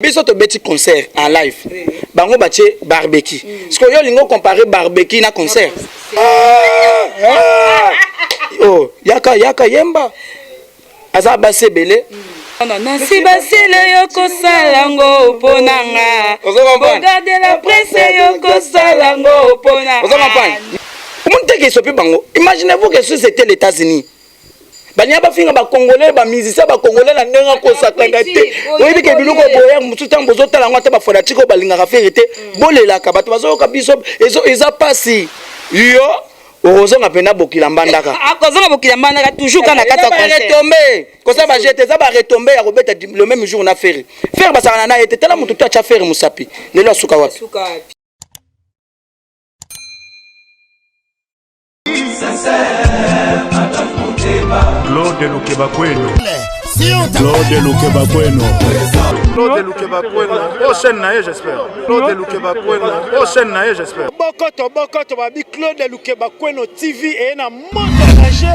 Biso to beti concert en live. Bango batie barbecue. Parce que yo lingo comparer barbecue na concert. Oh, yaka yemba. Aza base belé. Si basile yoko salango ponanga. Regardez la presse yoko salango ponanga. Vous comprenez? Comment que sopi bango? Imaginez-vous que c'était les États-Unis. Banya ba finga ba congolais ba musicien ba congolais na ndenga ko sakanga te. Oyebi ke biloko boyer mutu tango zotala ngata ba fola tiko balinga ka ferité. Bolela ka bato bazo ka biso eza pasi. Yo ozonga pena bokila mbandaka. Akozonga bokila mbandaka toujours kana kata concert. Retomber. Kosa ba jeter za ba retomber ya kobeta le même jour na faire. Faire ba sana na ete tala mutu ta cha faire musapi. Lelo asuka wapi? Claude Lukebakweno. Claude Lukebakweno. Claude Lukebakweno. Prochaine naïe, j'espère. Claude Lukebakweno. Prochaine naïe, j'espère. Bokoto babi Claude Lukebakweno TV et na montage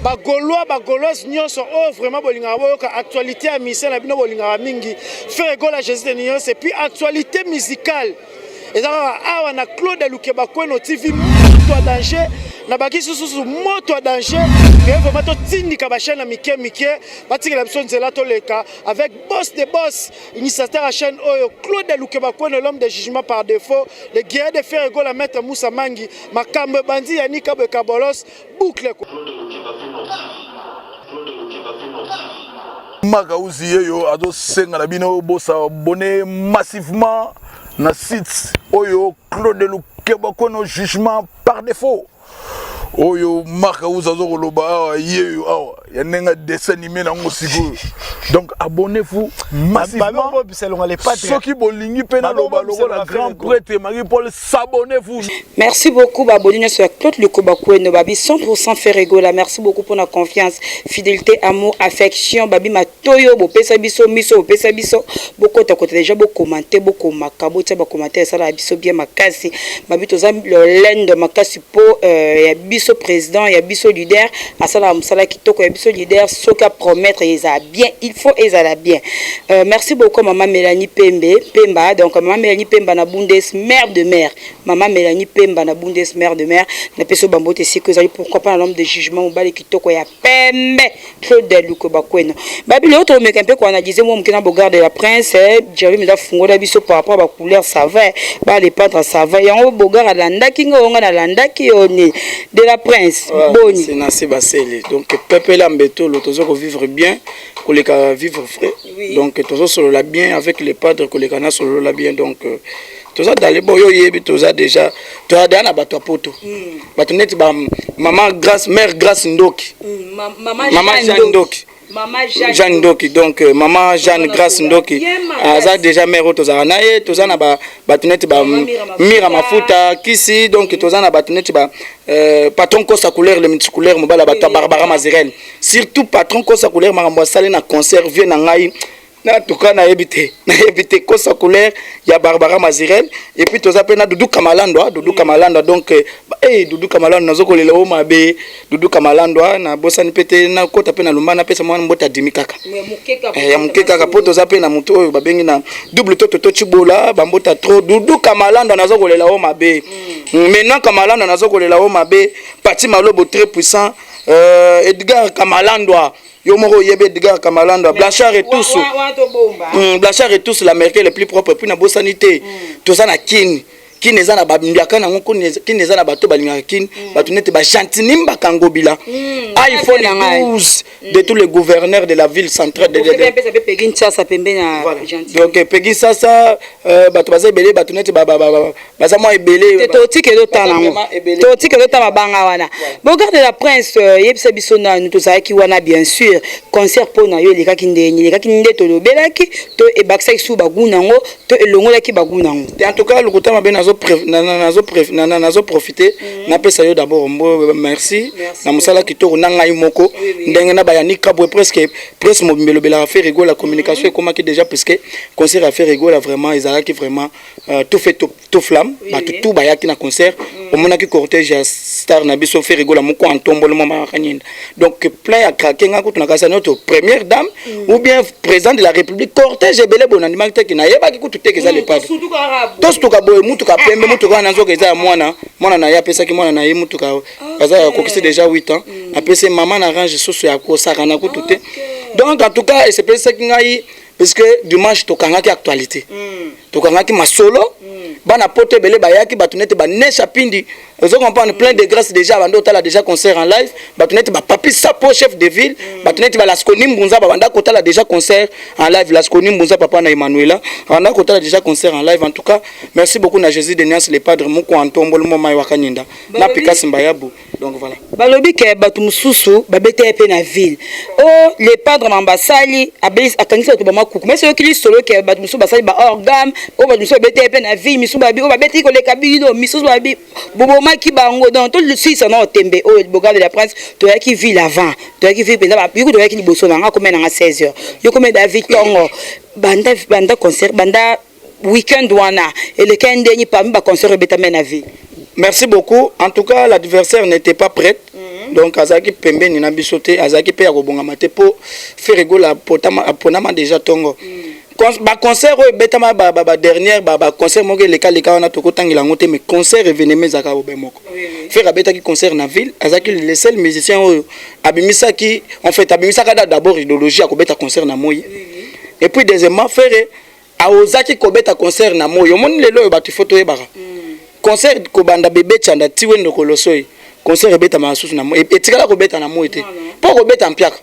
ba Gaulois nyonso oh vraiment bolinga boyoka actualité à mission na bino bolinga mingi faire gola Jésus de Nyons et puis actualité musicale. Et awa na Claude Lukebakweno TV moto danger na baki susu moto danger que vraiment to tindika ba chaîne mike batika la biso nzela to leka avec boss de boss initiateur à chaîne oyo Claude Lukebakweno l'homme de jugement par défaut le guerrier de faire ego la maître Moussa Mangi makambe bandi yanika bekabolos boucle Magauzi yeyo ado senga na bino bosa abonné massivement na site oyo Claude Lukebakweno jugement par défaut. Oyo Magauzi azo koloba yeyo awa ya nenga dessin animé na ngosigo. Donc abonnez-vous massivement. Soki bolingi pena loba la grand prêtre Marie-Paul, s'abonnez-vous. Merci beaucoup babonino sur Claude Lukebakweno babi 100% Ferregola. Merci beaucoup pour la confiance, fidélité, amour, affection babi matoyo bo pesa biso miso bo pesa biso beaucoup ta côté déjà beaucoup commenter beaucoup makabo ta ba commenter ça la biso bien makasi babi toza le lend makasi po ya biso président ya biso leader asala musala kitoko ya biso leader soka promettre eza bien il faut ezala bien. Merci beaucoup maman Mélanie Pemba donc maman Mélanie Pemba na Bundes mère de mère maman Mélanie Pemba na Bundes mère de mère na peso bambote c'est que ça pourquoi pas l'homme de jugement ou bali kitoko ya Pembe Claude Lukebakweno babi l'autre mais un peu qu'on a disé moi mkina bogarde de la prince j'avais mis la fungola biso par rapport à la couleur ça va ba les peintres ça va yango bogarde landa kinga onga na landa ki oni de la prince boni c'est nasi baseli donc peuple lambeto l'autozo ko vivre bien ko les ka vivre frais donc tozo solo la bien avec les padres ko les kana solo la bien donc toza d'aller boyo yebi toza déjà toza dana bato poto bato net ba maman grâce mère grâce ndoki maman Jeanne Ndoki Jeanne Ndoki donc maman Jeanne grâce Ndoki aza déjà mère toza naye toza na ba bato net ba mira mafuta kisi donc toza na bato net ba patron kosa couleur le multicouleur mobala bato Barbara Mazerel surtout patron kosa couleur makambo sale na concert vieux na ngai na tuka na ebité kosa couleur ya Barbara Mazirel et puis toza pena Doudou Kamalandwa donc Doudou Kamalandwa nazoko lela o mabe Doudou Kamalandwa na bosani pete na kota pena lumbana pesa mwana mbota dimikaka ya mukeka po toza pena mutu oyo babengi na double toto chibola bambota trop Doudou Kamalandwa nazoko lela o mabe maintenant Kamalandwa nazoko lela o mabe Pati Malobo très puissant Edgar Kamalandwa Yomoro Yebe Edgar Kamalandwa Blanchard et tous Blanchard et tous l'américain le plus propre puis na bosanité tout ça na kin nezana ba mbiaka na ngoko nezana bato balinga kin bato nete ba chantinimba kangobila iPhone 12 de tous les gouverneurs de la ville centrale de Pegin ça pembe na gentil donc Pegin ça bato baza belé bato nete baza moi belé to tikelo tala banga wana bogarde la prince yebisa biso na nous ça ki wana bien sûr concert pona yo leka kinde to lobelaki to e baksa su bagunango to elongola ki bagunango en tout cas le kotama ben nazo profiter na pesa yo d'abord merci na musala kitoko na ngai moko ndenge na bayani kabwe presque mobimelo bela faire rigoler la communication comment qui déjà puisque concert à faire rigoler vraiment ils qui vraiment tout fait tout flamme tout bayaki na concert omonaki cortège ya star na biso Fer Egola moko antombolo mama kanyinda donc plein ya craquer nga kutu na kasa notre première dame ou bien président de la république cortège ebele bonandima teke na yebaki kutu teke za le padre tosutuka boye mutuka pembe mutuka na nzoka eza mwana na ya pesa ki mwana na ye mutuka aza ya kokisi déjà 8 ans apese maman na range soso ya kosaka na kutu te donc en tout cas et c'est peut-être que ngai parce que dimanche tokangaki actualité tokangaki masolo bana pote belé bayaki batunete ba nesha pindi vous comprenez plein de grâce déjà bando tala déjà concert en live batunete ba papi sapo chef de ville batunete ba laskoni mbunza ba banda kotala déjà concert en live laskoni mbunza papa na Emmanuela banda kotala déjà concert en live en tout cas merci beaucoup na Jésus de Nias le padre moko antombolo moma wakanyinda na Pikasi Mbayabu donc voilà balobi ke batu mususu babete pe na ville oh le padre mambasali abis akangisa to ba makuku mais c'est qui solo ke batu mususu basali ba organe oh batu mususu babete pe na ville misu babi oh babete ko le kabino misu babi bobo maki bango donc tout le six na otembe oh boga de la prince to yaki ville avant to yaki ville penda ba yuko to yaki liboso na nga comme na 16h yuko me David Tongo banda concert banda weekend wana et le weekend dernier parmi ba concert betamé na ville. Merci beaucoup. En tout cas, l'adversaire n'était pas prête. Donc, Azaki Pembe ni na bisoté, Azaki pe ya kobonga mate po Fer Egola ponama déjà tongo. Ba concert betama ba dernière ba concert moke leka wana tokotangila ngote mais concert événement zaka obemoko. Fer abeta ki concert na ville, Azaki le seul musicien oyo abimisa ki en fait abimisa kada d'abord idéologie akobeta concert na moyi. Et puis deuxièmement Fer a ozaki kobeta concert na moyi. Omoni lelo yo batu photo ebara. Concert kobanda bébé chanda tiwe ndokolosoyi concert ebeta masusu na mo etikala kobeta na mo ete po kobeta mpiaka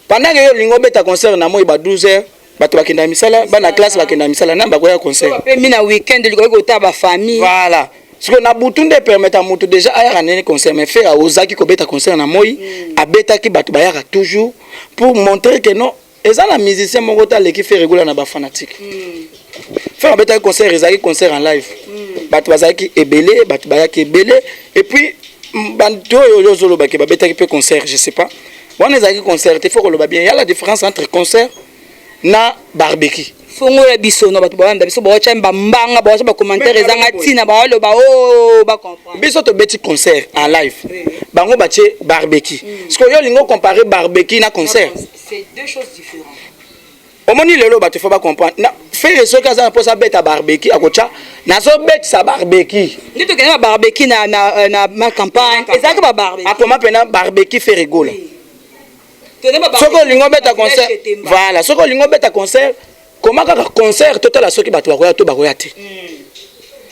pendant que yo lingo beta concert na mo ba 12h bato bakenda misala bana classe bakenda misala namba koya concert pe mina weekend liko kota ba famille voilà parce que na butunde permettre mutu déjà aya nene concert mais faire ozaki kobeta concert na moi abeta ki bato bayaka toujours pour montrer que non eza la musicien moko ta leki Fer Egola na ba fanatique faire abeta concert ezaki concert en live bato bazaki ebele bato bayaki ebele et puis banto yo zolo baki babetaki pe concert je sais pas wana ezaki concert il faut que le ba bien il y a la différence entre concert na barbecue fongo ya biso no bato banda biso ba chamba mbanga ba ba commentaire ezanga tina ba lo ba oh ba comprendre biso to beti concert en live bango batie barbecue parce que yo lingo comparer barbecue na concert c'est deux choses différentes. Omoni lelo bato faut pas comprendre na faire ce que ça pour ça bête à barbecue à kocha na so bête sa barbecue ni to kena barbecue na ma campagne ezaka ba barbecue akoma pena barbecue Fer Egola soko lingo beta concert voilà soko lingo beta concert comment ka concert total la soki bato bakoya to bakoya te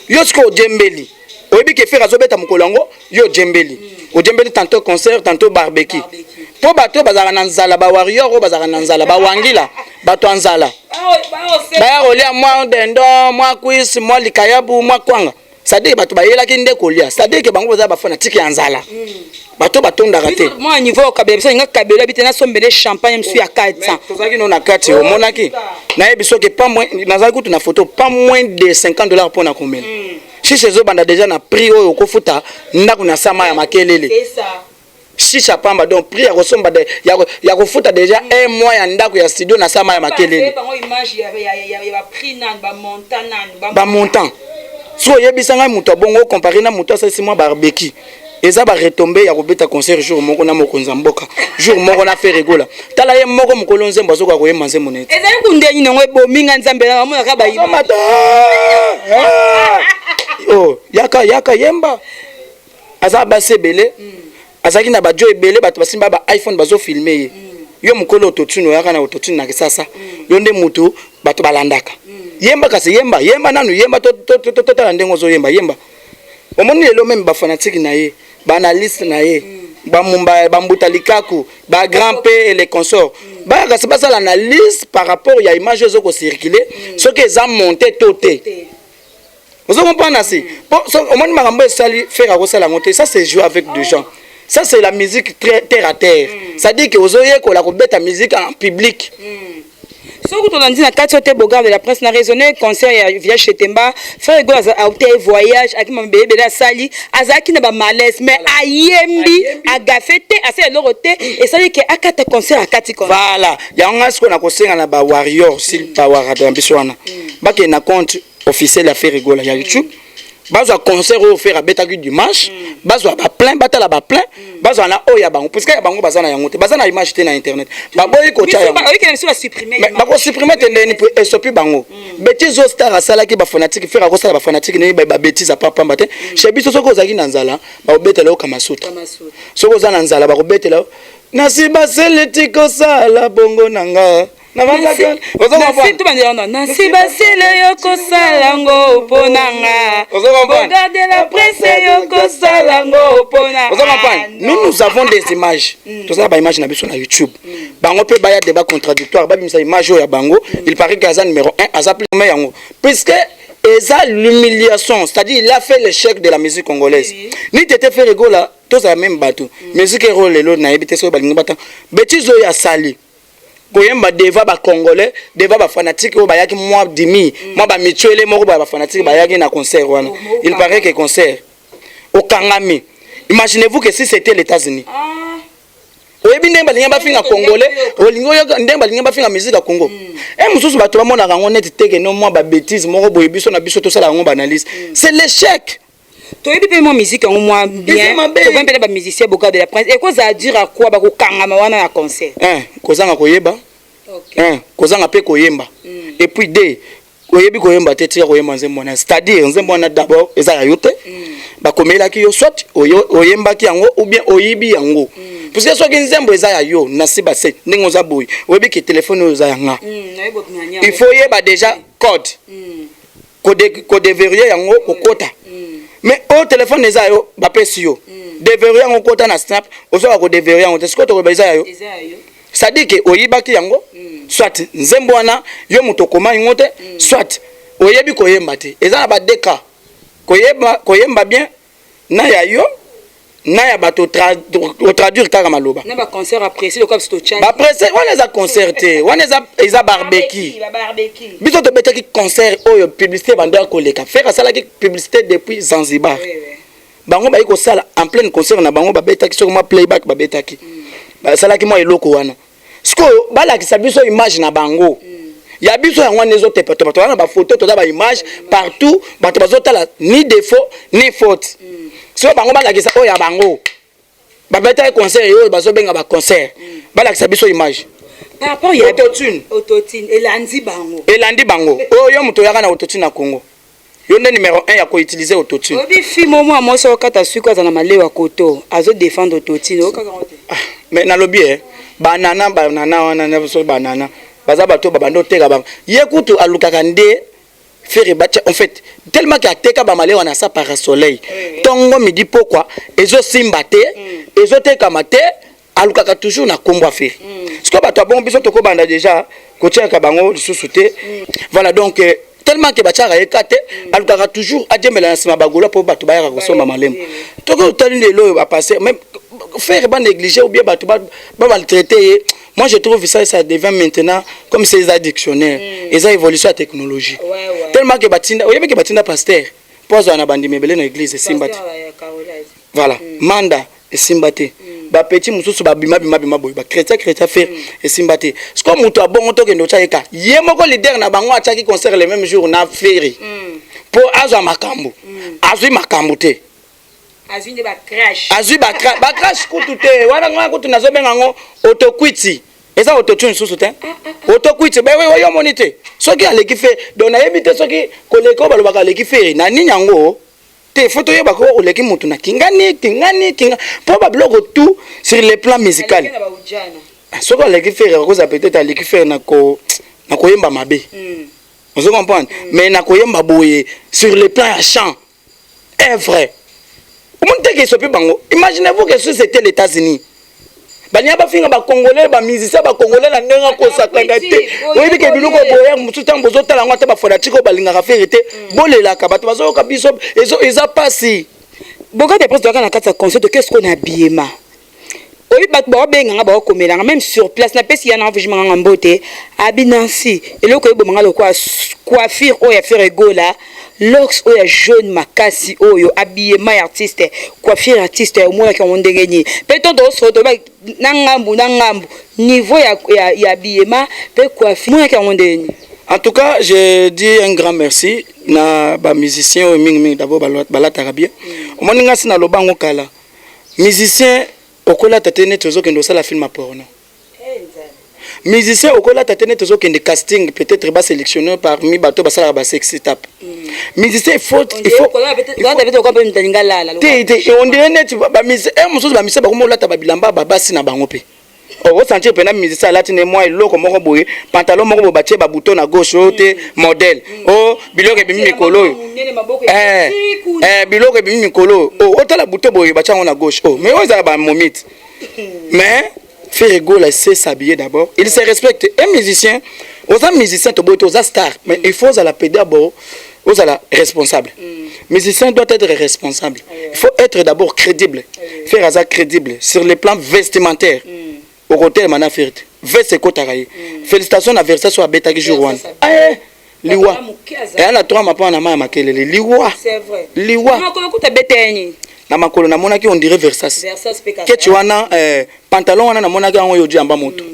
yo siko djembeli oyebi ke Fer azobeta mukolango yo djembeli o djembeli tantôt concert tantôt barbecue po bato bazaka na nzala ba warrior o bazaka na nzala ba wangila bato anzala baya kolia mwa dendo mwa quiz mwa likayabu mwa kwanga sadiki bato bayelaki nde kolia sadiki bango baza bafana tiki ya nzala bato batondaka te moi niveau kabela biso nga kabela bitena sombele champagne msu ya 400 tozaki no na kati omonaki na yebiso ke pas moins nazaki kutu na photo pas moins de $50 pour na komela chiche zo banda déjà na prix oyo kofuta ndako na sama ya makelele c'est ça chicha pamba donc prix ya kosomba de ya kofuta déjà un mois ya ndako ya studio na sama ya makelele bango image ya ba prix nan ba montant nan ba montant so yebisanga muto bongo comparer na muto ça c'est moi barbecue eza ba retomber ya kobeta concert jour moko na mokonza mboka jour moko na Fer Egola tala ye moko mokolo nzembo azoka koyema nzembo neti ezali kundenyi nango ebominga nzambe na mona ka ba ima oh yaka yemba aza basebele azaki na bajo ebele bato basimba ba iPhone bazo filmer ye yo mokolo autotune yaka na autotune na kisasa yo nde mutu bato balandaka yemba kasi yemba nanu yemba to tala ndengo zo yemba omoni lelo même ba fanatique na ye ba analyste na ye ba mumba ba mbuta likaku ba grand père et les consorts ba kasi basa l'analyse par rapport ya image zo ko circuler ce que ça monter toté vous comprenez assez omoni makambo esali faire à ça la monter ça c'est jouer avec des gens ça c'est la musique très terre à terre ça dit que ozoye ko la ko beta musique en public Soko to nandi na kati ote boga de la presse na raisonner concert ya village Chetemba Fer Egola a ote voyage aki mambebe la sali azaki na ba malaise mais ayembi agafete ase lorote et ça dit que akata concert akati concert voilà ya ngasko na kosenga na ba warrior sil power de ambiswana ba ke na compte officiel ya Fer Egola ya YouTube bazwa concert au faire abetaki dimanche bazwa ba plein batala ba plein bazwa na oya bango parce que ya bango bazana yango te bazana image te na internet baboyi ko tia yango ba ko supprimer te ndeni pour esopi bango bêtise au star asala ki ba fanatique faire ko sala ba fanatique ne ba bêtise papa mbate chebi so ko zaki na nzala ba obetela o kamasuta so ko zana nzala ba ko betela nasiba seletiko sala bongo nanga nasibasile yokosalango ponanga regarde la presse yokosalango ponanga. Nous avons des images tous ça ba image na biso na YouTube bango pe ba ya débat contradictoire ba bimisa image ya bango il paraît que Azan numéro 1 Azapli yango puisque eza l'humiliation c'est-à-dire il a fait l'échec de la musique congolaise ni tete fait rigola tous la même bateau musique role lelo na ebité so balingi bata bêtise ya sali koyemba deva ba congolais deva ba fanatique o bayaki moi dimi moi ba mituele moko ba fanatique bayaki na concert wana il paraît que concert au Kangami imaginez-vous que si c'était les États-Unis oyebi ndemba linga ba finga congolais olingo yo ndemba linga ba finga musique ya Congo mususu bato ba mona kango net teke no moi ba bêtise moko boye biso na biso to sala ngo banalise c'est l'échec. Toyebi pe mo musique en moi bien to ben pe ba musicien boka de la prince et cause à dire à quoi ba ko kangama wana na concert kozanga koyeba kozanga pe koyemba et puis deux koyebi koyemba te tia koyemba nzembo na c'est-à-dire nzembo na d'abord eza ya yote ba komela ki yo soit oyemba ki yango ou bien oyibi yango parce que soki nzembo eza ya yo na siba se ndingo za boy oyebi ki téléphone oza yanga il faut yeba déjà code code verrouiller yango kokota mais au téléphone eza yo ba pesi yo déverrouiller yango kota na snap ozoka ko déverrouiller yango te siko to ko eza yo c'est-à-dire que oyiba ki yango soit nzembo wana yo muto koma yango te soit oyebi koyemba te eza na ba deka koyemba bien na ya yo na ya bato traduire kaka maloba na ba concert apprécié le comme sto chat ba apprécié wana za concerté wana eza barbecue biso to betaki concert oyo publicité bando koleka faire ça la publicité depuis Zanzibar bango ba iko sala en plein concert na bango ba betaki sur moi playback ba betaki ba sala ki moi eloko wana siko bala ki sabiso image na bango ya biso yango nezo te pato wana ba photo to da ba image partout bato bazotala ni défaut ni faute so bango balakisa oyo ya bango babeta concert yo bazo benga ba concert balakisa biso image par rapport ya autotune elandi bango oyo muto yaka na autotune na Congo yo nde numéro 1 ya ko utiliser autotune obi fimo mo amoso kata suko za na malewa koto azo défendre autotune okaka ngote mais na lobby banana wana na so banana baza bato babando teka ba yekutu alukaka nde faire batcha en fait tellement que ateka ba malewa na sa par soleil tongo midi pourquoi ezo simba te ezo teka mate alukaka toujours na kombo faire ce que bato bon biso to ko banda déjà ko tia ka bango lisusu te voilà donc tellement que batcha ekate alukaka toujours adjemela na sima bagolo po bato bayaka ko somba malemo to ko tali lelo ba passer même faire ba négliger ou bien bato ba maltraiter. Moi je trouve ça devient maintenant comme ces addictionnaires et ça évolution à technologie tellement que batinda oyebi que batinda pasteur pozo na bandi mebele na église simbati voilà manda simbati ba petit mususu ba bima boy ba chrétien faire et simbati c'est comme muto abongo to kendo chaika ye moko leader na bango ataki concert le même jour na féri pour azwa makambo azwi makambo te azwi ba crash ba crash kutu te wana ngwa kutu nazo benga ngo autoquiti eza autotune susu te autoquiti ba we yo monite soki aleki fe donc na yebite soki koleko balobaka aleki fe na nini yango te photo yeba ko oleki mutu na kingani po ba bloque tout sur le plan musical soki aleki fe ko za peut-être aleki fe na ko yemba mabe vous comprenez mais na ko yemba boye sur le plan à chant est vrai. Imaginez-vous que si c'était les États-Unis. Banya ba finga ba congolais ba musicien ba congolais na ndenga ko sakanga te. Oyebi ke biloko boya mututa mbozo tala ngata ba fanatique ba linga ka ferité. Bolela ka bato bazo ka biso eza pasi. Boka de presse na kata concert qu'est-ce qu'on a habillement. Oyebi bato ba benga ba komelanga même sur place na pesi ya na envigement ngambote abinansi eloko yebo mangalo kwa coiffure oya faire gola. Lox oya jaune makasi oyo habillement artiste coiffure artiste au moins qui ont ndengeni peut-être do soto ba na ngambu niveau ya habillement pe coiffure moi qui ont ndengeni En tout cas, je dis un grand merci na ba musicien mingi d'abord balata rabia. Omoni ngasi na lobango kala. Musicien okola tatene tozo kendo sala film porno. Musicien okola tatene tozo kende casting peut-être ba sélectionné parmi bato ba sala ba sexy tap. Musicien il faut on dirait net ba musicien mususu ba musicien ba komola ta ba bilamba ba basi na bango pe. Oh, sentir pena musicien là tine moi loko moko boye pantalon moko bo batie ba bouton na gauche ote modèle. Oh, biloko bimi mikolo. Biloko bimi mikolo. Oh, otala bouton boye batia na gauche. Oh, mais oza ba momite. Mais Ferrego là sait s'habiller d'abord. Il se respecte. Un musicien, aux musiciens to boye aux star, mais il faut à la pédale d'abord aux la responsable. Musicien doit être responsable. Il faut être d'abord crédible. Faire ça crédible sur le plan vestimentaire. Au côté de Mana Ferret. Veste Kotaraye. Félicitations à Versace à Beta Jour 1. Liwa. Et on a 3 mapans à Makele. Liwa. C'est vrai. Liwa. Na makolo na monaki on dirait Versace. Que tu as pantalon na monaki on yodi amba moto.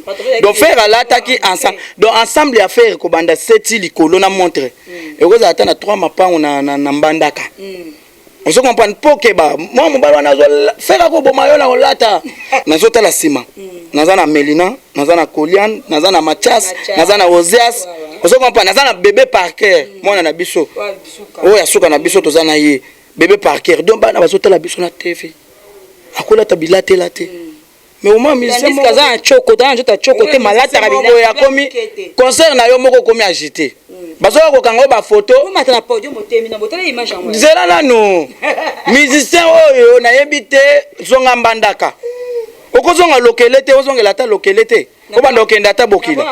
Donc faire à l'attaque ensemble. Donc ensemble à faire ko banda seti likolo na montre. Et vous attend na 3 mapans na mbandaka. On se comprend pas que ba moi mon balo na zo faire ko bomayo na olata. Na zo tala sima. Naza na Melina, naza na Kolian, naza na Mathias, naza na Ozias. On se comprend naza na bébé Parker. Moi na biso. Oh ya suka na biso to zana ye. Bébé Parker. Donc ba na bazota la biso na TV. Akola tabila te la te. Mais au moins musicien mo kaza choko dans jota choko te malata rabina ya komi concert na yo moko komi agité. Bazo ko kango ba photo. O matana podium otemi na botela image en moi. Zela na no. Musicien oyo na yebite zonga mbandaka. Okozonga lokelete ozongela ta lokelete. Obanda okenda ta bokila.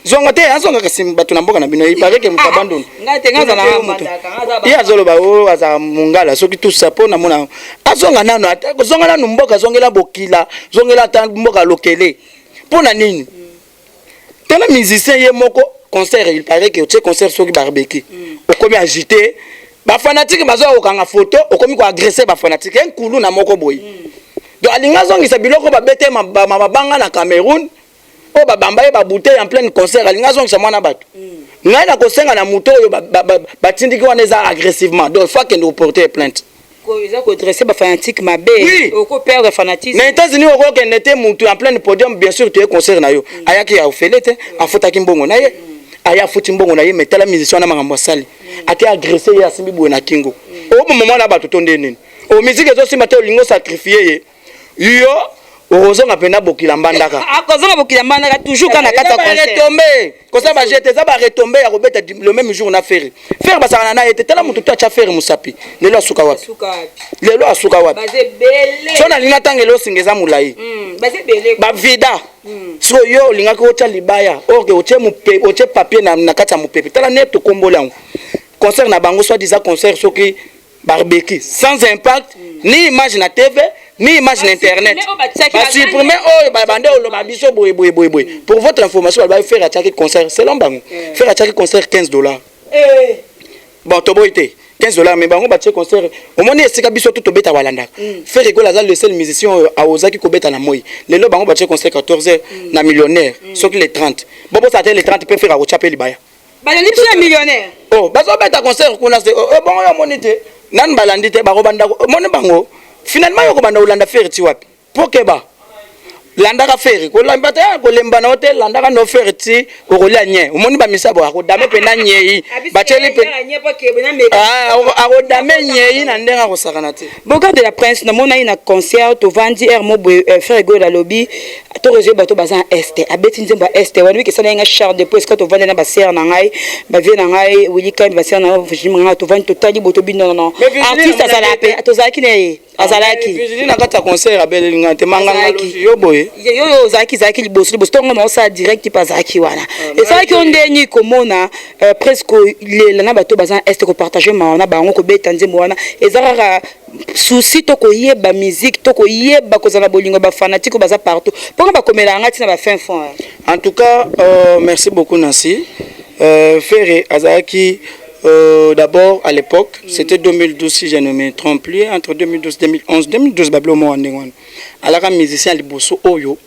Zonga te azonga kasim batu na mboka na bino ipareke mukabandoni. Ngate ngaza na mbandaka. Ya zolo ba o aza mungala soki tout sapo na mona. Azonga nano zonga nanu mboka zongela bokila, zongela ta mboka lokele. Pona nini? Tela musicien ye moko concert il paraît que tu concert soki barbecue. Okomi agité. Ba fanatique bazo okanga photo, okomi ko agresser ba fanatique en kulu na moko boy. Donc alinga zongisa biloko ba bete mabanga na Cameroun. O ba bambaye ba bouteille en plein concert alinga zongisa mwana bato. Ngai na kosenga na muto oyo ba tindiki wana eza agressivement. Donc faut que nous porter plainte. Ils ont dressé ba fanatique mabe. Oko perdre fanatisme. Na États-Unis oko kendete mutu en plein podium bien sûr tu es concert na yo. Ayaki ya ofelete afutaki mbongo na ye. Aya futi mbongo na ye metala musicien na makambo sali. Ati agresser ya simbi bwe na kingo. O moment na bato tonde nini. O musique ezo simate olingo sacrifier ye. Yo ozonga pena bokila mbandaka. Akozonga bokila mbandaka toujours kana kata concert. Retomber. Kosa ba jeter za ba retomber ya kobeta le même jour na faire. Faire basana na ete tala mutu acha faire musapi. Lelo asuka wapi? Lelo asuka wapi? Baze bele. Sona linga tangelo singeza mulai. Baze bele. Ba vida. So yo linga ko cha libaya. Orge oche mupe oche papier na kata mupepe. Tala net to kombola. Concert na bango soit disant concert soki barbecue sans impact ni image na TV ni image na internet. Parce que premier bande o ba biso boy. Pour votre information, elle va faire à chaque concert selon bango. Faire à chaque concert $15. Bon to boité $15 mais bango ba chaque concert au moins esika biso tout beta walanda. Faire rigoler le seul musicien a osaki ko beta na moi. Le lo bango ba chaque concert 14h na millionnaire, sauf les 30. Bobo ça les 30 peut faire à chaper libaya. Ba ni plus millionnaire. Oh, bazo beta concert kuna se bon ya monite. Nan balandi te baro banda moni bango. Finalement yoko banda ulanda faire ti wapi. Pokeba. Landa ka faire ko lamba ta ko lemba na hotel landa ka no faire ti ko kolia nye. Omoni ba misabo ko dame pe na nye ba cheli pe. Ko dame nye na ndenga ko sakana te. Boka de la Prince na mona ina concert to vandi Hermo faire go la lobby to reje bato bazan este abeti nzemba este wani ke sana nga char de poste to vandi na ba ser na ngai ba vie na ngai wili kan ba ser na vujima to vandi totali boto bino non artiste azala pe atozaki ne azalaki vizili na kata concert abeli ngate manganga yo boye yo zaki liboso tonga na sa direct pa zaki wana et ça qui on deni komona presque le na bato bazan este ko partager ma na bango ko beta nzembo wana ezara souci to ko yeba musique to ko yeba ko zana bolingo ba fanatique baza partout pour ba komela ngati na ba fin fond. En tout cas merci beaucoup Nancy. Ferre azaki d'abord à l'époque c'était 2012 si je ne me trompe plus entre 2012 2011 2012 bablo mo andengwana alaka musicien liboso oyo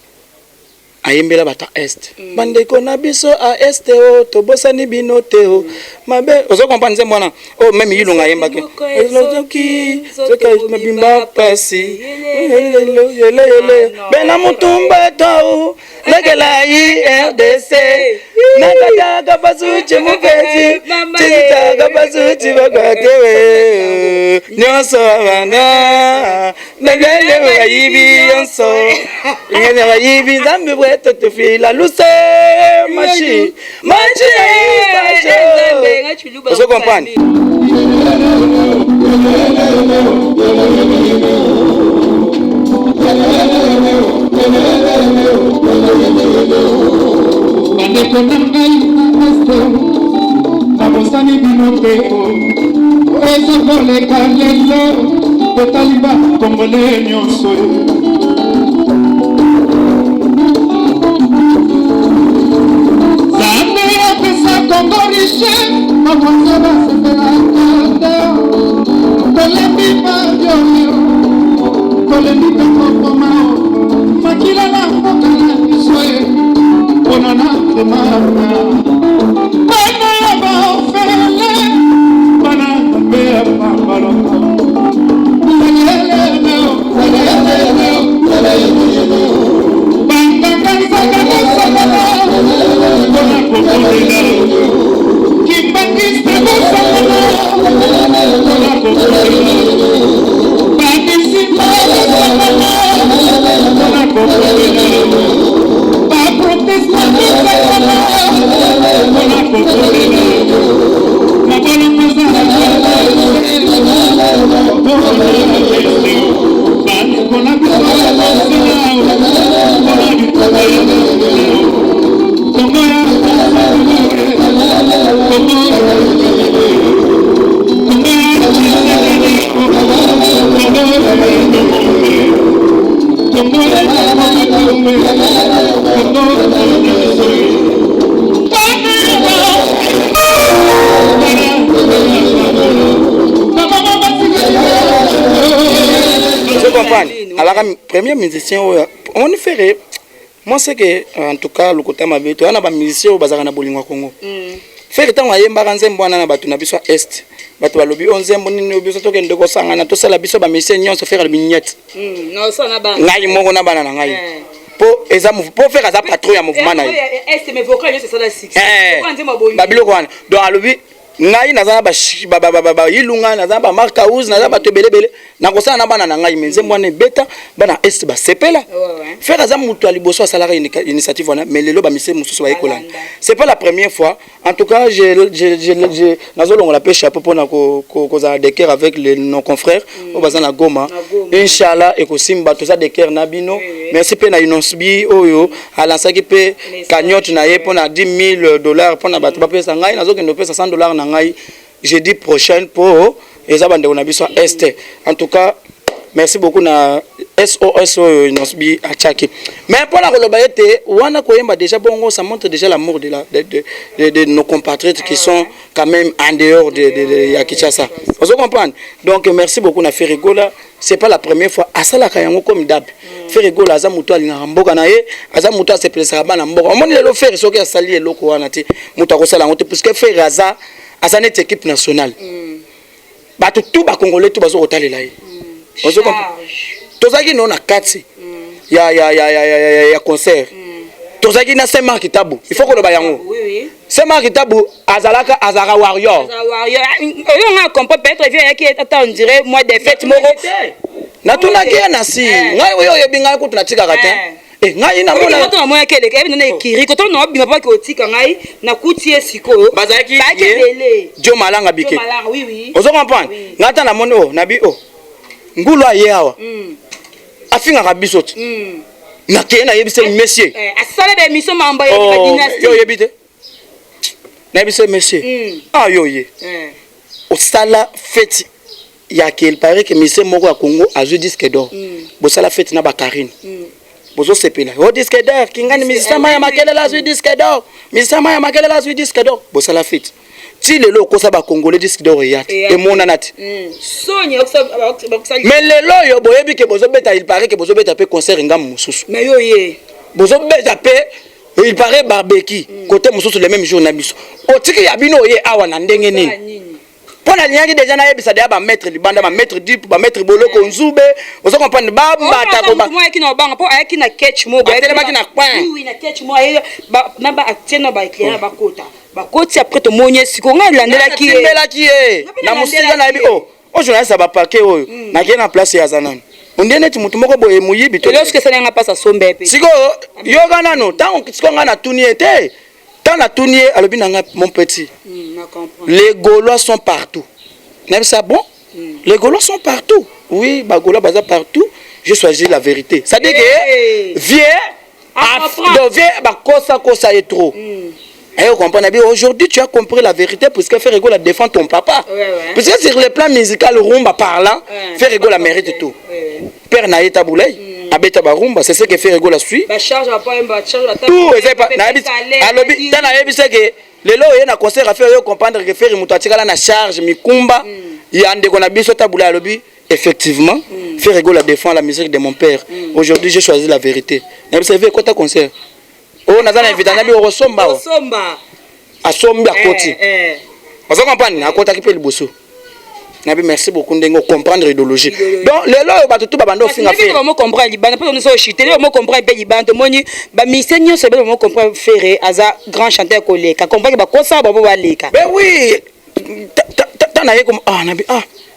ayembela bata est bandeko na biso a est o tobosani bino te o mabe ozo comprendre nzembo wana o même yilunga ayembake ezoki soka mabimba pasi yele bena mutumba to legela IRDC nakata kabasuchi mupezi tita kabasuchi bakatewe nyonso bana nagele bayibi yonso ngene bayibi zambe bweto tufila luse machi vous comprenez bandeko na ngai nabosani bino mpe ezokoleka lelo totali bakongole nyonso zambe apesa kongo riche bakonza basepelaka tolembi babyoyo tolembi bakokoma makila na mboka na biso onana temana bana ya baofele bana bea pambaloko banganga sagala bona kokolela kimbangiste kosagala bona kokolela bakisimba kosagala bona kokolela premier musicien on ferait moi c'est que en tout cas le côté mabeto on a ba musicien bazaka na bolingo Congo faire tant ayemba nzembo na batu na biso est batu balobi onzembo nini biso to kende ko sangana to sala biso ba musicien nyonso faire bignette non ça na ba ngai moko na bana na ngai po eza po faire za patrouille ya mouvement na est mais vocal c'est ça la 6 ba biloko wana donc alobi ngai nazana ba yilunga nazana ba marka house nazana ba tebelebele na kosana na bana na ngai menzembo na beta bana est ba sepela faire za mutu aliboso salarié initiative wana mais lelo ba mise mususu ba ekolana c'est pas la première fois en tout cas je nazolonga la pêche chapeau pona ko za deker avec les nos confrères au bazana Goma inchallah et ko simba to za deker na bino merci pe na inosbi oyo alansaki pe cagnotte na ye pona $10,000 pona batu ba pesa ngai nazokendo pesa $100 na ngai jeudi prochain pour les abandés on a besoin est en tout cas merci beaucoup na SOS inosbi à Tchaki mais pour la globalité on a koyemba déjà bongo ça montre déjà l'amour de nos compatriotes qui sont quand même en dehors de Kinshasa vous comprenez donc merci beaucoup na Ferigola c'est pas la première fois asala kayango comme d'hab Ferigola aza mutu alinga mboka na ye aza mutu asepelesa bana mboka omoni lelo faire soki asali eloko wana te mutu akosala ngote puisque faire aza net équipe nationale bato tout ba congolais tout bazo kotalela ye ozo comprendre tozaki no na kati ya concert tozaki na Sema Kitabu il faut que le bayango Sema Kitabu azara warrior on a compris peut-être vient qui est on dirait moi des fêtes moko na tunaki na si ngai oyo yebinga ko tunatika kata ngai na mona to moya kele ke bino na kiri ko to no bima pa ko tika ngai na kutie siko bazaki jo malanga bike ozo comprendre ngata na mono na bi ngulu aye awa afinga kabiso na kena yebise monsieur asala de mission mamba ya dynastie yo yebite na yebise monsieur yo ye osala fête ya qu'il paraît que monsieur moko ya Congo azu disque d'or bosala fête na bakarine bozo sepela o disque d'or kingani misama ya makelela azu disque d'or misama ya makelela azu disque d'or bosala fête ti lelo kosa ba congolais disque d'or ya et mona nati sonya mais lelo yo boyebi ke bozo beta il paraît que bozo beta pe concert ngam mususu mais yo ye bozo beja pe il paraît barbecue côté mususu le même jour na biso otiki ya bino ye awa na ndenge nini pona liangi déjà na yebisa de ba maître libanda ba maître dip ba maître boloko nzube ozo comprendre ba mbata ko ba moi qui na banga po ayaki na catch mo ba tele baki na coin oui na catch mo ba na ba actiena ba client ba kota ba koti après to monye siko nga landela ki na musika na yebi o journaliste ba paquet oyo na kena place ya zanana ondene ti mutu moko boye muyibi to lorsque ça n'a pas sa sombe pe siko yoga nano tant siko nga na tunie te tant na tunie alobi nanga mon petit les Gaulois sont partout même ça bon les Gaulois sont partout oui ba Gaulois baza partout j'ai choisi la vérité ça dit que vieux ba kosa est trop. Et vous comprenez bien, aujourd'hui tu as compris la vérité puisque Ferrego la défend ton papa. Puisque sur le plan musical, rumba parlant, Ferrego la mérite tout. Père Naïta Boulay, Abeta Barumba, c'est ce que Ferrego la suit. Tout, c'est pas. Alobi, t'as naïbi c'est que les lois y a un concert à faire, comprendre que Ferrego Moutatika la charge, Mikumba, il y a un déconabiso Taboulay Alobi. Effectivement, Ferrego la défend la musique de mon père. Aujourd'hui, j'ai choisi la vérité. Vous savez quoi ta concert? Oh, nazana invité na bi osomba asomba koti vous comprenez na kota ki pe liboso na bi merci beaucoup ndengo comprendre idéologie donc lelo ba tout ba bando finga faire comment comprendre libanda pour nous so chiter comment comprendre pe libanda moni ba misenyo se comment comprendre faire aza grand chanteur koleka comprendre ba kosa ba ba leka ben oui na ye comme na bi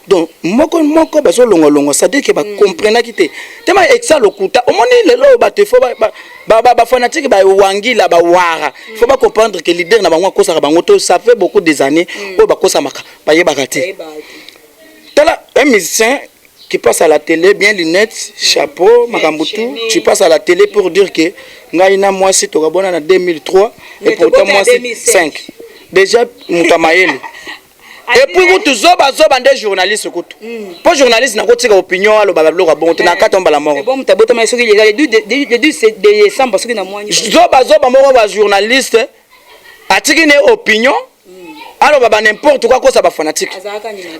donc moko bazo longo ça dit que ba comprendre kité tema exa lokuta omoni lelo ba te fo ba fanatique ba wangila ba wara il faut pas comprendre que leader na bango kosa bango to ça fait beaucoup des années o ba kosa maka ba ye bakati tala un musicien qui passe à la télé bien lunettes chapeau makambutu tu passes à la télé pour dire que ngaina moi si to gabona na 2003 et pourtant moi c'est 2005 déjà mutamayele. Et puis vous tous zoba des journalistes écoute. Pas journaliste na kotika opinion alo ba bloka bon na katomba la mort. Bon mutabota mais soki les deux c'est des sans parce que na moi. Zoba moko ba journaliste atiki ne opinion alo ba n'importe quoi ça ba fanatique.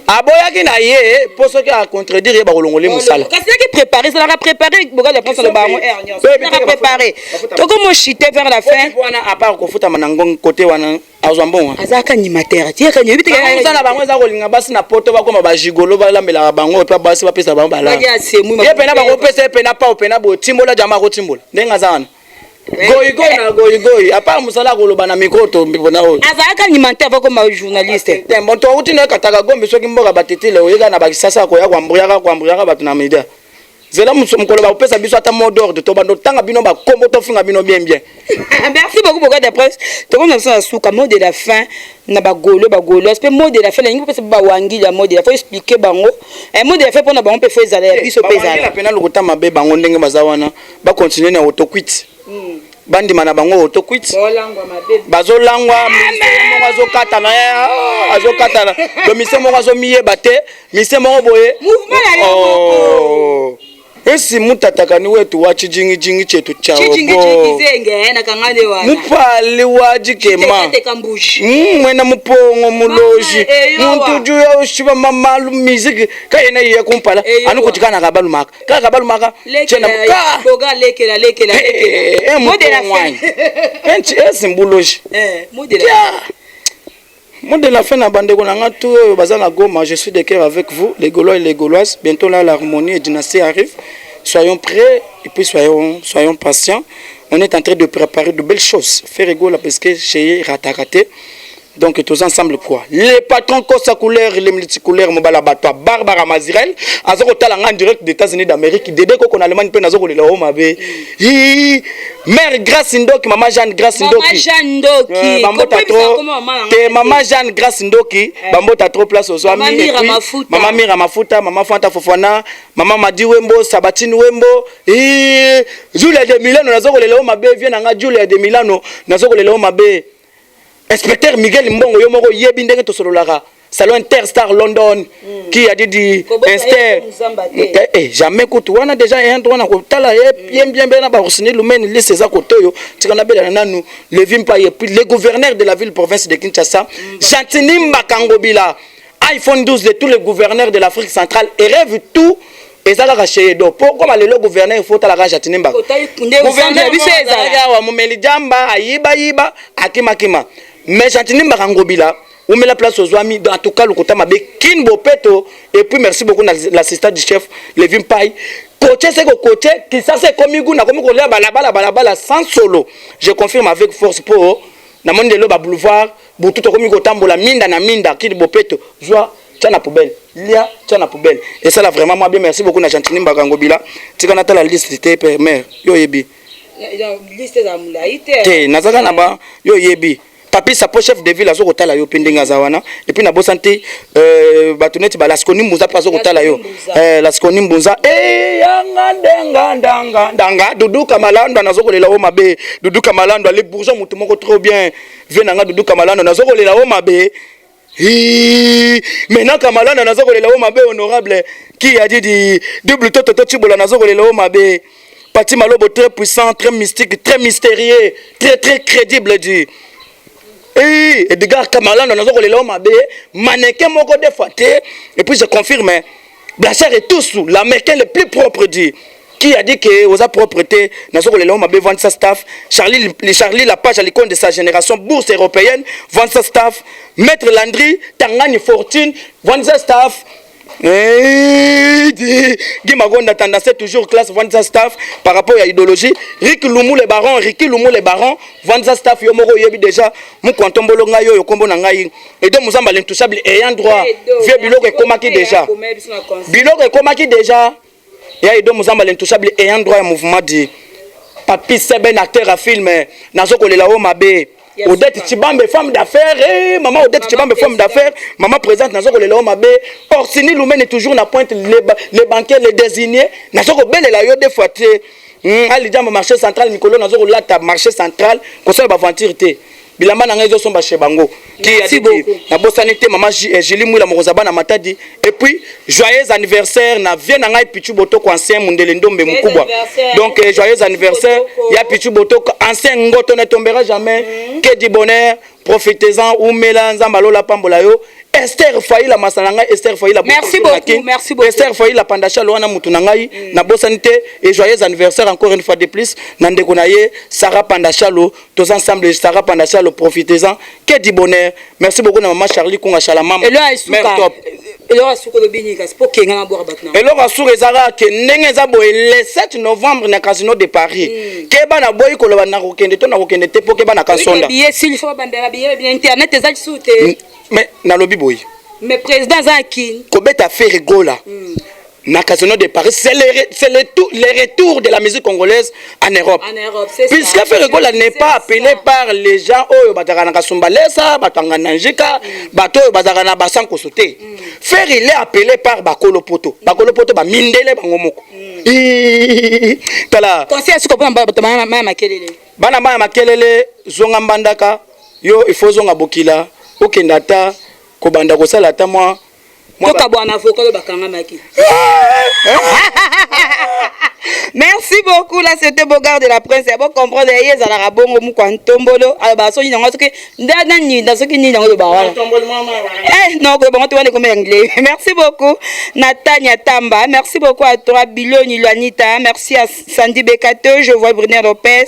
Aboyaki na ye pour ceux qui a contredire ba kolongole musala. Kasi qui préparer ça la préparer boga de prendre le baron hernion. Ça préparer. To comme chiter vers la fin. À part ko futa manango côté wana azwambon. Azaka animateur. Tie kanyo bite ka na bango za kolinga basi na poto ba koma ba jigolo ba lambela bango pa basi ba pesa bango bala. Ye pena ba ko pesa pena pa pena bo timbola jama ko timbola. Ndenga zana. Goyi à part musala koloba na micro to mbona o azaka alimentaire va comme journaliste bon to uti na kataka gombe soki mboka batetele oyeka na bakisasa ko ya kwambuyaka batu na media zela musomkolo ba pesa biso ata mot d'ordre to bando tanga bino ba kombo to funga bino bien merci beaucoup de presse to comme ça souka mot de la fin na ba golo c'est mot de la fin ningi pesa ba wangi la mot de la fin expliquer bango un mot de la fin pour na bango pe faire zala biso pesa la pena lokota mabe bango ndenge bazawana ba continuer na autoquit bandi mana bango autoquit bazolangwa misemo azokata na azokata do misemo azomiye bate misemo boye esi mutataka ni wetu wachi jingi chetu chao bo na kangale wana mupali wajikema mwena mupongo muloji muntu juya ushiba mamalu music kayena ye kumpala anukutikana kabalumaka chena boga lekela modela enchi esimbuloji Moi de la fin na bande ko nanga tout bazana Goma, je suis de cœur avec vous les Gaulois et les Gauloises. Bientôt là l'harmonie et dynastie arrive. Soyons prêts et puis soyons patients. On est en train de préparer de belles choses. Ferrego la parce que chez Ratakate. Donc tous ensemble quoi. Les patrons Kosa couleur, les multicouleurs Mobala Batwa, Barbara Mazirel, azoko talanga en direct des États-Unis d'Amérique, Dédé ko Allemagne pe nazoko le la mabe. Mère Grace Ndoki, maman Jeanne Grace Ndoki. Bambota trop. Te maman Jeanne Grace Ndoki, bambota trop place aux amis. Maman Mira Mafuta, maman Fanta Fofana, maman Madi Wembo, Sabatine Wembo. Julia de Milano nazoko le la mabe, vient nga Julia de Milano nazoko le la mabe. Inspecteur Miguel Mbongo yomoko yebi ndenge to sololara salon Interstar London qui a dit Inster jamais kutu wana déjà un droit na kotala bien na ba signer lumeni les César Kotoyo tikana bela nanu le vimpa et puis le gouverneur de la ville province de Kinshasa Jantini Makangobila iPhone 12 de tous les gouverneurs de l'Afrique centrale et rêve tout Et ça la chez do pourquoi le gouverneur il faut la rage atinimba gouverneur wa mumeli jamba ayiba yiba akima mais jatinimba ngobila ou met la place aux amis en tout cas le côté mabe kin bopeto et puis merci beaucoup l'assistant du chef Levin Pai côté c'est que côté qui ça c'est comme iguna comme ko balabala sans solo je confirme avec force pour na monde le boulevard butu to comme ko tambola minda na minda kin bopeto joie tiens poubelle lia tiens poubelle et ça là vraiment moi bien merci beaucoup na Gentini Mbakangobila tika na la liste te mère yo yebi liste za mulaite te nazaka na ba yo yebi papi sa chef de ville azo kotala yo pendinga zawana et puis na bo santé batoneti ba laskoni mbuza paso kotala yo laskoni mbuza yanga ndanga dudu kamalando nazo kolela o mabe dudu kamalando les bourgeois mutu moko trop bien venanga dudu kamalando nazo kolela o mabe. Maintenant Kamalanda nazo kolela o mabe honorable qui a dit double toto chibola nazo kolela o mabe Pati Malobo très puissant, très mystique, très mystérieux, très crédible dit. Et Edgar Kamalanda nazo kolela o mabe mannequin moko de faté et puis je confirme Blacher est tout sous la mannequin le plus propre dit. Qui a dit que aux propreté nazo kolela o mabe vendre sa staff Charlie la page à l'icône de sa génération bourse européenne vendre sa staff Maître Landry Tangani Fortune vendre sa staff Gimagonda tendance toujours classe vendre sa staff par rapport à idéologie Ricky Lumu le baron vendre sa staff yo moko yebi déjà mu kontombolo ngayo yo kombo na ngai et donc muzamba l'intouchable ayant droit vieux biloko ekomaki déjà biloko ekomaki déjà ya ido muzamba l'intouchable ayant droit au mouvement dit papi c'est ben acteur à film nazo kolela o mabe Odette Chibambe femme d'affaires maman Odette Chibambe femme d'affaires maman présente nazo kolela o mabe Orsini Lumen est toujours na pointe les banquiers les désignés nazo ko belela yo des fois ali jamba marché central Mikolo nazo ko lata marché central ko ça ba aventure té bilamba na ngai zo somba chez bango qui a dit na bosanité maman Julie Mouila Mokozaba na matadi et puis joyeux anniversaire na vie na ngai Pichu Botoko ancien Mundele Ndombe mukubwa donc joyeux anniversaire ya Pichu Botoko ancien ngoto ne tombera jamais que du bonheur profitez-en ou mélange malola pambola yo Esther Faïla Masalanga Esther Faïla merci beaucoup Esther Faïla Pandacha Loana Mutunangai na bosanité et joyeux anniversaire encore une fois de plus Nandeko naye Sarah Pandachalo tous ensemble Sarah Pandachalo profitez-en que du bonheur merci beaucoup na maman Charlie Kunga Shalama mère top alors asuko le binika c'est pour kenga na boire batna alors asuko ezara ke ndenge za boye le 7 novembre na casino de Paris ke bana boy ko loba na kokende to na kokende te pour ke bana kasonda billet s'il faut bandera billet bien internet ezali soute mais na lobby boy mais président Zaki kobeta fait rigola na casino de Paris c'est le retour de la musique congolaise en Europe puisque Ferregola n'est pas appelé par les gens oyo bataka na kasumbalesa batanga na njika bato oyo bazaka na basanko sauté faire il est appelé par bakolo poto ba mindele bango moko tala conseil suko pa mama makelele bana mama makelele zonga mbandaka yo il faut zonga bokila okenda ta ko banda ko sala ta moi Toka bwana avocat bakanga maki. Merci beaucoup là c'était Bogard de la Prince et bon comprendre hier za la bongo mu kwa ntombolo alors ba so ni ngo soki ndana ni ndasoki ni ngo ba wala non ko bon to wane comme anglais merci beaucoup Natania Tamba merci beaucoup à toi Biloni Luanita merci à Sandy Bekato je vois Brunet Lopez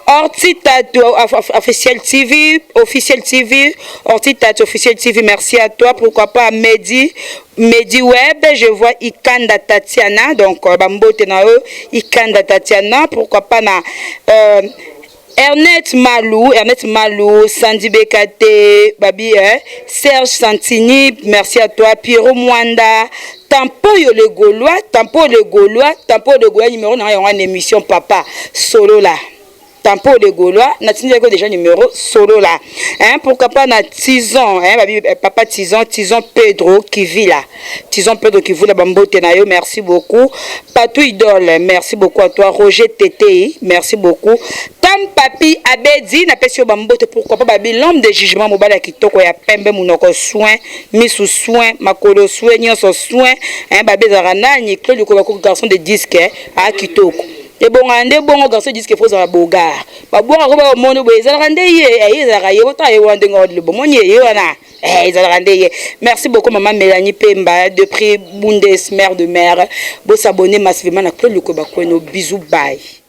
Orti Tato officiel TV Orti Tato officiel TV merci à toi pourquoi pas Mehdi Web, je vois Ikanda Tatiana, donc Bambote na eux, Ikanda Tatiana, pourquoi pas na Ernest Malou, Sandy Bekate, Babi, Serge Santini, merci à toi, Pierrot Mwanda, Tampo le Gaulois, numéro na une émission Papa Solo là. Tampo de Gaulois, Natine déjà numéro solo là. Hein, pourquoi pas na Tizon, hein, papa Tizon Pedro qui vit là. Tizon Pedro qui vit là, Bambote Nayo, merci beaucoup. Patou Idole, merci beaucoup à toi. Roger Tété, merci beaucoup. Tam Papi Abedi, na pesio Bambote, pourquoi pas Babi, l'homme de jugement mobile kitoko ya pembe munoko soin, mis sous soin, makolo soin, nyon so soin, hein, Babi Zarana, ni Claude Kobako garçon de disque, à kitoko. et bon ande bon garçon disque faut za bogar ba boga ko ba mono bo ezala rande ye ezala ye ota ye wande ngod bo monye ye wana ezala rande ye. Merci beaucoup maman Mélanie Pemba de prix Bundes mère de mère bo s'abonner massivement à Claude Lukoba Kweno. Bisous bye.